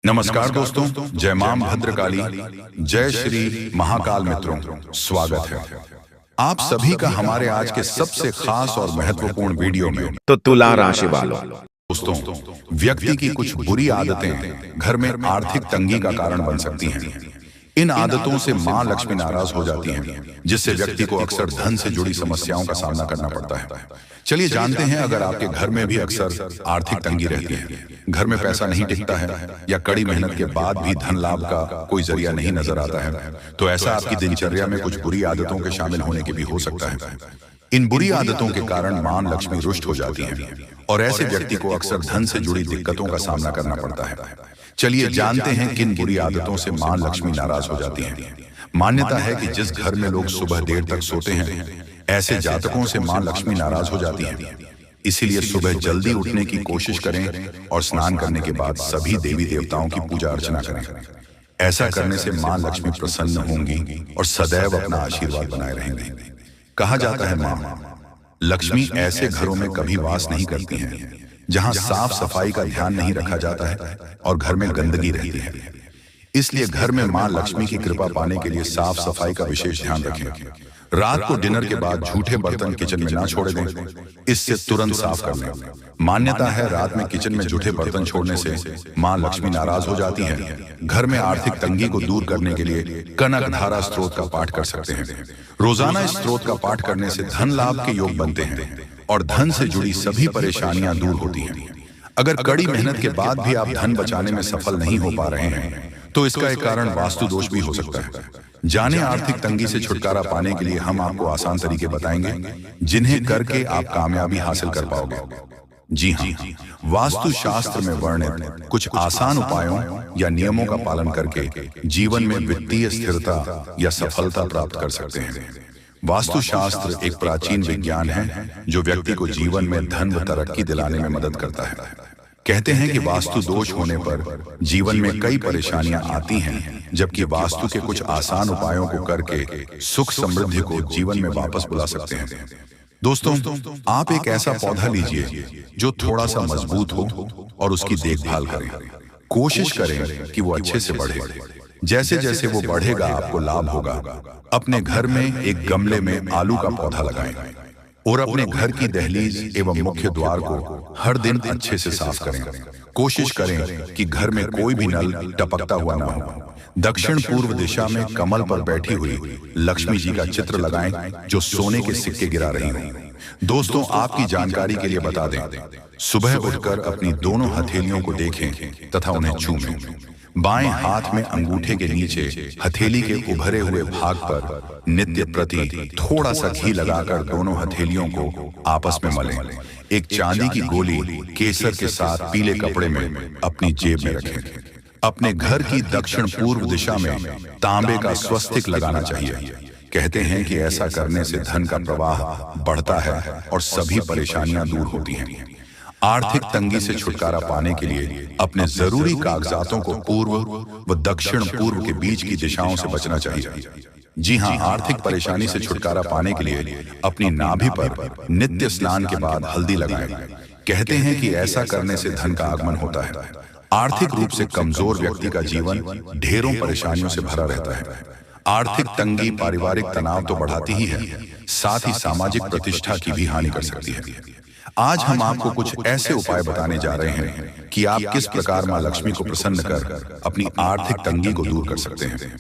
नमस्कार दोस्तों, जय मां भद्रकाली, जय श्री महाकाल मित्रों, स्वागत है आप सभी का हमारे आज के सबसे खास और महत्वपूर्ण वीडियो में। तो तुला राशि वालों, दोस्तों, व्यक्ति की कुछ बुरी आदतें घर में आर्थिक तंगी का कारण बन सकती हैं। इन आदतों से मां लक्ष्मी नाराज हो जाती हैं, जिससे व्यक्ति को अक्सर धन से जुड़ी समस्याओं का सामना करना पड़ता है। चलिए जानते हैं, अगर आपके घर में भी अक्सर आर्थिक तंगी रहती है, घर में पैसा नहीं टिकता है या कड़ी मेहनत के बाद भी धन लाभ का कोई जरिया नहीं नजर आता है, तो ऐसा आपकी दिनचर्या में कुछ बुरी आदतों के शामिल होने के भी हो सकता है। इन बुरी आदतों के कारण मां लक्ष्मी रुष्ट हो जाती है और ऐसे व्यक्ति को अक्सर धन से जुड़ी दिक्कतों का सामना करना पड़ता है। चलिए जानते हैं किन बुरी आदतों से मां लक्ष्मी नाराज हो जाती हैं। मान्यता है कि जिस घर में लोग सुबह देर तक सोते हैं, ऐसे जातकों से मां लक्ष्मी नाराज हो जाती हैं। इसीलिए सुबह जल्दी उठने की कोशिश करें और स्नान करने के बाद सभी देवी देवताओं की पूजा अर्चना करें। ऐसा करने से मां लक्ष्मी प्रसन्न होंगी और सदैव अपना आशीर्वाद बनाए रहेंगे। कहा जाता है मां लक्ष्मी ऐसे घरों में कभी वास नहीं करती हैं जहां साफ सफाई का ध्यान नहीं रखा जाता है और घर में गंदगी रहती है। इसलिए घर में मां लक्ष्मी की कृपा पाने के लिए साफ सफाई का विशेष ध्यान रखें। रात को डिनर के बाद झूठे बर्तन किचन में ना छोड़ दें, इससे तुरंत साफ कर लें। मान्यता है रात में किचन में झूठे बर्तन छोड़ने से मां लक्ष्मी नाराज हो जाती है। घर में आर्थिक तंगी को दूर करने के लिए कनक धारा स्त्रोत का पाठ कर सकते हैं। रोजाना इस स्त्रोत का पाठ करने से धन लाभ के योग बनते हैं और धन से जुड़ी सभी परेशानियां दूर होती हैं। अगर कड़ी मेहनत के बाद भी आप धन बचाने में सफल नहीं हो पा रहे हैं, तो इसका एक कारण वास्तु दोष भी हो सकता है। जाने आर्थिक तंगी से छुटकारा पाने के लिए हम आपको आसान तरीके बताएंगे, जिन्हें करके आप कामयाबी हासिल कर पाओगे। जी हाँ, वास्तु शास्त्र में वर्णित कुछ आसान उपायों या नियमों का पालन करके जीवन में वित्तीय स्थिरता या सफलता प्राप्त कर सकते हैं। वास्तु शास्त्र एक प्राचीन विज्ञान है जो व्यक्ति को जीवन में धन व तरक्की दिलाने में मदद करता है। कहते हैं कि वास्तु दोष होने पर जीवन में कई परेशानियां आती हैं, जबकि वास्तु के कुछ आसान उपायों को करके सुख समृद्धि को जीवन में वापस बुला सकते हैं। दोस्तों, आप एक ऐसा पौधा लीजिए जो थोड़ा सा मजबूत हो और उसकी देखभाल करें। कोशिश करें कि वो अच्छे से बढ़े। जैसे जैसे वो बढ़ेगा आपको लाभ होगा। अपने घर में एक गमले में आलू का पौधा लगाएं और अपने घर की दहलीज एवं मुख्य द्वार को हर दिन अच्छे से साफ करें। कोशिश करें कि घर में कोई भी नल टपकता हुआ ना हो। दक्षिण पूर्व दिशा में कमल पर बैठी हुई लक्ष्मी जी का चित्र लगाएं जो सोने के सिक्के गिरा रही हो। दोस्तों, आपकी जानकारी के लिए बता दें, सुबह उठकर अपनी दोनों हथेलियों को देखें तथा उन्हें छूएं। बाएं हाथ में अंगूठे के नीचे हथेली के उभरे हुए भाग पर नित्य प्रति थोड़ा सा घी लगाकर दोनों हथेलियों को आपस में मलें। एक चांदी की गोली केसर के साथ पीले कपड़े में अपनी जेब में रखें। अपने घर की दक्षिण पूर्व दिशा में तांबे का स्वस्तिक लगाना चाहिए। कहते हैं कि ऐसा करने से धन का प्रवाह बढ़ता है और सभी परेशानियां दूर होती हैं। आर्थिक तंगी से छुटकारा पाने के लिए अपने जरूरी कागजातों को पूर्व व दक्षिण पूर्व के बीच की दिशाओं से बचना चाहिए। जी हाँ, आर्थिक परेशानी से छुटकारा पाने के लिए अपनी नाभि पर नित्य स्नान के बाद हल्दी लगाएं। कहते हैं कि ऐसा करने से धन का आगमन होता है। आर्थिक रूप से कमजोर व्यक्ति का जीवन ढेरों परेशानियों से भरा रहता है। आर्थिक तंगी पारिवारिक तनाव तो बढ़ाती ही है, साथ ही सामाजिक प्रतिष्ठा की भी हानि कर सकती है। आज हम आपको कुछ ऐसे उपाय बताने जा रहे हैं कि आप किस प्रकार मां लक्ष्मी को प्रसन्न कर अपनी आर्थिक तंगी को दूर कर सकते हैं।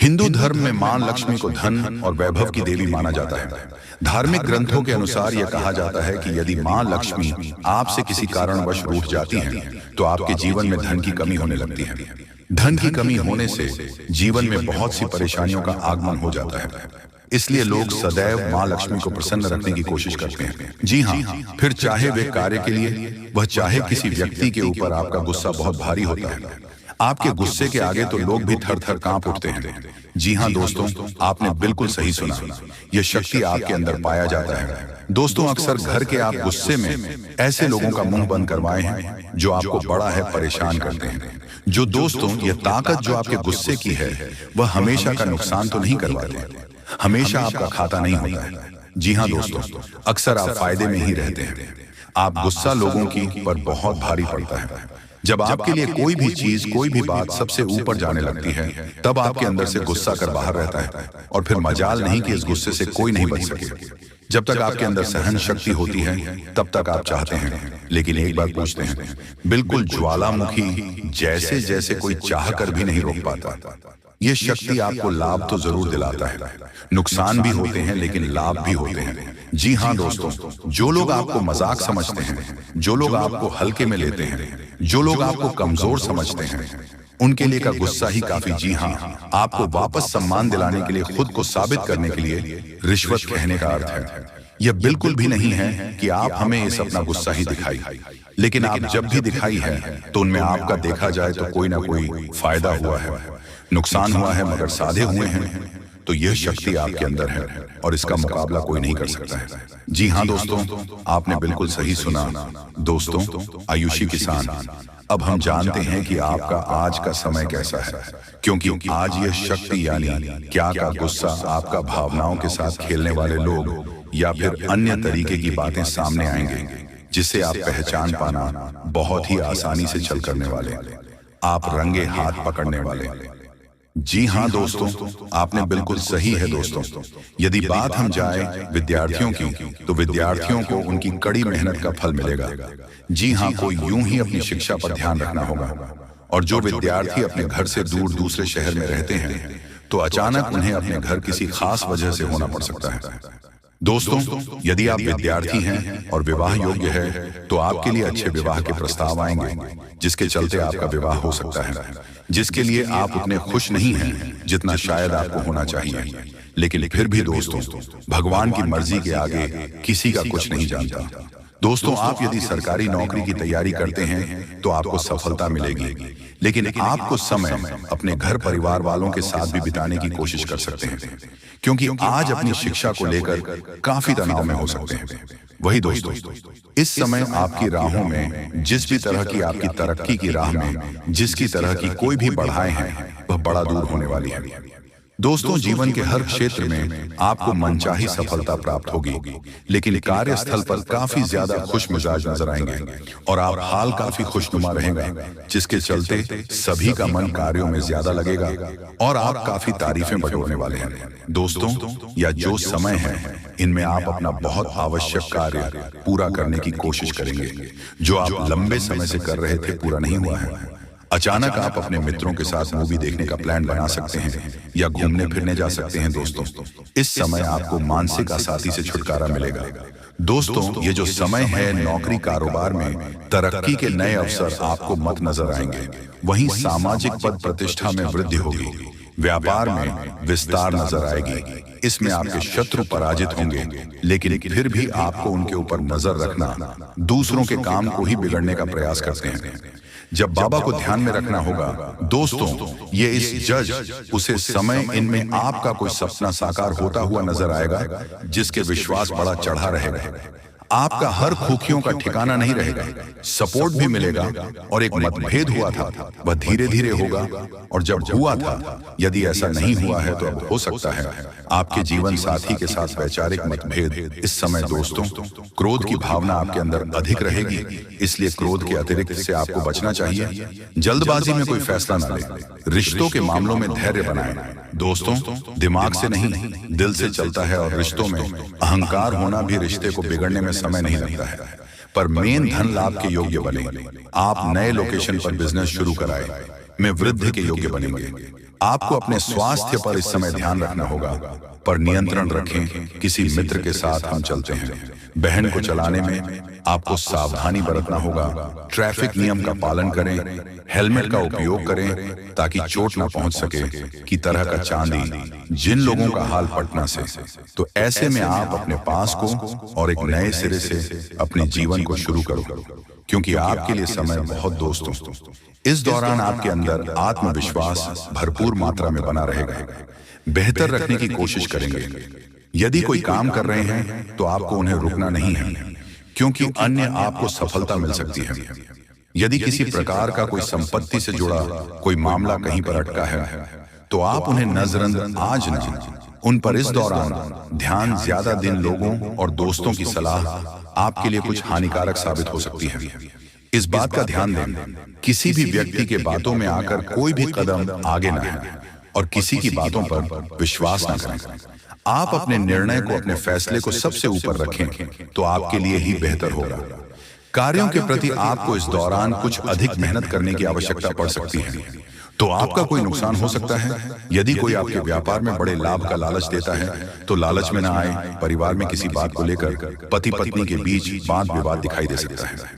हिंदू धर्म में मां लक्ष्मी को धन और वैभव की देवी माना जाता है। धार्मिक ग्रंथों के अनुसार यह कहा जाता है कि यदि मां लक्ष्मी आपसे किसी कारणवश रूठ जाती हैं, तो आपके जीवन में धन की कमी होने लगती है। धन की कमी होने से जीवन में बहुत सी परेशानियों का आगमन हो जाता है। इसलिए लोग सदैव मां लक्ष्मी को प्रसन्न रखने की कोशिश करते हैं। जी हाँ, फिर चाहे वे कार्य के लिए वह चाहे किसी व्यक्ति के ऊपर आपका गुस्सा बहुत भारी होता है। आपके गुस्से के आगे तो लोग भी थर थर कांप उठते हैं। जी हाँ दोस्तों, आपने बिल्कुल सही सुना। यह शक्ति आपके अंदर पाया जाता है। दोस्तों, अक्सर घर के आप गुस्से में ऐसे लोगों का मुंह बंद करवाए हैं जो आपको बड़ा है परेशान करते हैं। जो दोस्तों, यह ताकत जो आपके गुस्से की है वह हमेशा का नुकसान तो नहीं करवाते, हमेशा आपका खाता नहीं होता है। जी हाँ दोस्तों, अक्सर आप फायदे में ही रहते हैं। आप गुस्सा लोगों की पर बहुत भारी पड़ता है। जब आपके लिए कोई भी चीज, कोई भी बात सबसे ऊपर जाने लगती है, तब आपके अंदर से गुस्सा कर बाहर रहता है और फिर मजाल नहीं कि इस गुस्से से कोई नहीं बच सके। जब तक आपके अंदर सहन शक्ति होती है तब तक आप चाहते हैं, लेकिन एक बात पूछते हैं, बिल्कुल ज्वालामुखी जैसे जैसे कोई चाह कर भी नहीं रोक पाता। ये शक्ति आपको लाभ तो जरूर दिलाता है, नुकसान भी होते हैं लेकिन लाभ भी होते हैं। जी हाँ दोस्तों, जो लोग आपको मजाक समझते हैं, जो लोग आपको हल्के में लेते हैं, जो लोग आपको कमजोर समझते हैं, उनके लिए का गुस्सा ही काफी। जी हाँ, आपको वापस सम्मान दिलाने के लिए, खुद को साबित करने के लिए रिश्वत कहने का अर्थ है। यह बिल्कुल भी नहीं है कि आप हमें इस अपना गुस्सा ही दिखाई, लेकिन आप जब भी दिखाई है तो उनमें आपका देखा जाए तो कोई ना कोई फायदा हुआ है, नुकसान हुआ है, मगर साधे हुए हैं। तो यह शक्ति आपके अंदर है और इसका मुकाबला कोई नहीं कर सकता है। जी हाँ दोस्तों, आपने बिल्कुल सही सुना। दोस्तों, आयुषी किसान, अब हम जानते हैं कि आपका आज का समय कैसा है, क्योंकि आज यह शक्ति यानी क्या का गुस्सा, आपका भावनाओं के साथ खेलने वाले लोग या फिर अन्य तरीके की बातें सामने आएंगे, जिसे आप पहचान पाना बहुत ही आसानी से छल करने वाले, आप रंगे हाथ पकड़ने वाले। जी हाँ दोस्तों, आपने बिल्कुल सही है दोस्तों। यदि बात हम जाए विद्यार्थियों की, तो विद्यार्थियों को उनकी कड़ी मेहनत का फल मिलेगा। जी हाँ, कोई यूं ही अपनी शिक्षा पर ध्यान रखना होगा। और जो विद्यार्थी अपने घर से दूर दूसरे शहर में रहते हैं, तो अचानक उन्हें अपने घर किसी खास वजह से होना पड़ सकता है। दोस्तों, यदि आप विद्यार्थी हैं और विवाह योग्य है, तो आपके लिए अच्छे विवाह के प्रस्ताव आएंगे, जिसके चलते आपका विवाह हो सकता है, जिसके लिए आप उतने खुश नहीं हैं जितना शायद आपको होना चाहिए। लेकिन फिर भी दोस्तों, भगवान की मर्जी के आगे किसी का कुछ नहीं जानता। दोस्तों, आप यदि सरकारी नौकरी की तैयारी करते हैं तो आपको सफलता मिलेगी, लेकिन आपको समय अपने घर परिवार वालों के साथ भी बिताने की कोशिश कर सकते हैं, क्योंकि आज अपनी शिक्षा को लेकर काफी तनाव में हो सकते हैं। वही दोस्तों, इस समय आपकी राहों में, जिस भी तरह की आपकी तरक्की की राह में जिसकी तरह की कोई भी बढ़ाएं हैं, वह बड़ा दूर होने वाली है। दोस्तों, जीवन के हर क्षेत्र में आपको मनचाही सफलता प्राप्त होगी, लेकिन कार्यस्थल पर काफी ज्यादा खुश मिजाज नजर आएंगे और आप हाल काफी खुशनुमा रहेगा, जिसके चलते सभी का मन कार्यों में ज्यादा लगेगा और आप काफी तारीफें बटोरने वाले हैं। दोस्तों, या जो समय है, इनमें आप अपना बहुत आवश्यक कार्य पूरा करने की कोशिश करेंगे, जो आप लंबे समय से कर रहे थे पूरा नहीं हुआ है। अचानक आप अपने मित्रों के साथ मूवी देखने का प्लान बना सकते हैं या घूमने फिरने जा सकते हैं। दोस्तों, इस समय आपको मानसिक अशांति से छुटकारा मिलेगा। दोस्तों, ये जो समय है, नौकरी कारोबार में तरक्की के नए अवसर आपको मत नजर आएंगे। वहीं सामाजिक पद प्रतिष्ठा में वृद्धि होगी, व्यापार में विस्तार नजर आएगी। इसमें आपके शत्रु पराजित होंगे, लेकिन फिर भी आपको उनके ऊपर नजर रखना, दूसरों के काम को ही बिगड़ने का प्रयास करते हैं। जब बाबा को ध्यान में रखना होगा। दोस्तों, ये इस जज उसे समय इनमें आपका कोई सपना साकार होता हुआ नजर आएगा, जिसके विश्वास बड़ा चढ़ा रहेगा। आपका हर खूखियों का ठिकाना नहीं रहेगा, सपोर्ट भी मिलेगा। और एक मतभेद हुआ था, वह धीरे धीरे होगा, और जब हुआ था, यदि ऐसा नहीं हुआ है तो अब हो सकता है आपके जीवन साथी के साथ वैचारिक मतभेद। इस समय दोस्तों, क्रोध की भावना आपके अंदर अधिक रहेगी, इसलिए क्रोध के अतिरिक्त से आपको बचना चाहिए। जल्दबाजी में कोई फैसला न लें। रिश्तों के मामलों में धैर्य बनाएं। दोस्तों, दिमाग से नहीं, दिल से चलता है, और रिश्तों में अहंकार होना भी रिश्ते को बिगड़ने में समय नहीं लगता है। पर मेन धन लाभ के योग्य बने। आप नए लोकेशन पर बिजनेस शुरू कराएं, में वृद्धि के योग्य बनेंगे। आपको अपने स्वास्थ्य पर इस समय ध्यान रखना होगा, पर नियंत्रण रखें। किसी मित्र के साथ हम चलते हैं, बहन को चलाने में आपको सावधानी बरतना होगा। ट्रैफिक नियम का पालन करें, हेलमेट का उपयोग करें ताकि चोट ना पहुंच सके, की तरह का चांदी जिन लोगों का हाल पटना से। तो ऐसे में आप अपने पास को और एक नए सिरे से अपने जीवन को शुरू करो, क्योंकि आपके लिए समय बहुत दोस्तों। इस दौरान आपके अंदर आत्मविश्वास भरपूर मात्रा में बना रहेगा। बेहतर रखने की कोशिश करेंगे। यदि कोई काम कर रहे हैं तो आपको उन्हें रुकना नहीं है, क्योंकि अन्य आपको सफलता मिल सकती है। यदि किसी प्रकार का कोई संपत्ति से जुड़ा कोई मामला कहीं पर अटका है, तो आप उन्हें नजरअंदाज ना, उन पर इस दौरान ध्यान ज्यादा दिन लोगों और दोस्तों की सलाह आपके लिए कुछ हानिकारक साबित हो सकती है। इस बात का ध्यान दें, किसी भी व्यक्ति के बातों में आकर कोई भी कदम आगे ना है और किसी की बातों पर विश्वास ना करें। आप अपने निर्णय को, अपने फैसले को सबसे ऊपर रखें तो आपके लिए ही बेहतर होगा। कार्यों के प्रति आपको इस दौरान कुछ अधिक मेहनत करने की आवश्यकता पड़ सकती है, तो आपका कोई नुकसान हो सकता है। यदि कोई आपके व्यापार में बड़े लाभ का लालच देता है तो लालच में ना आए। परिवार में किसी बात को लेकर पति पत्नी के बीच वाद विवाद दिखाई दे सकता है।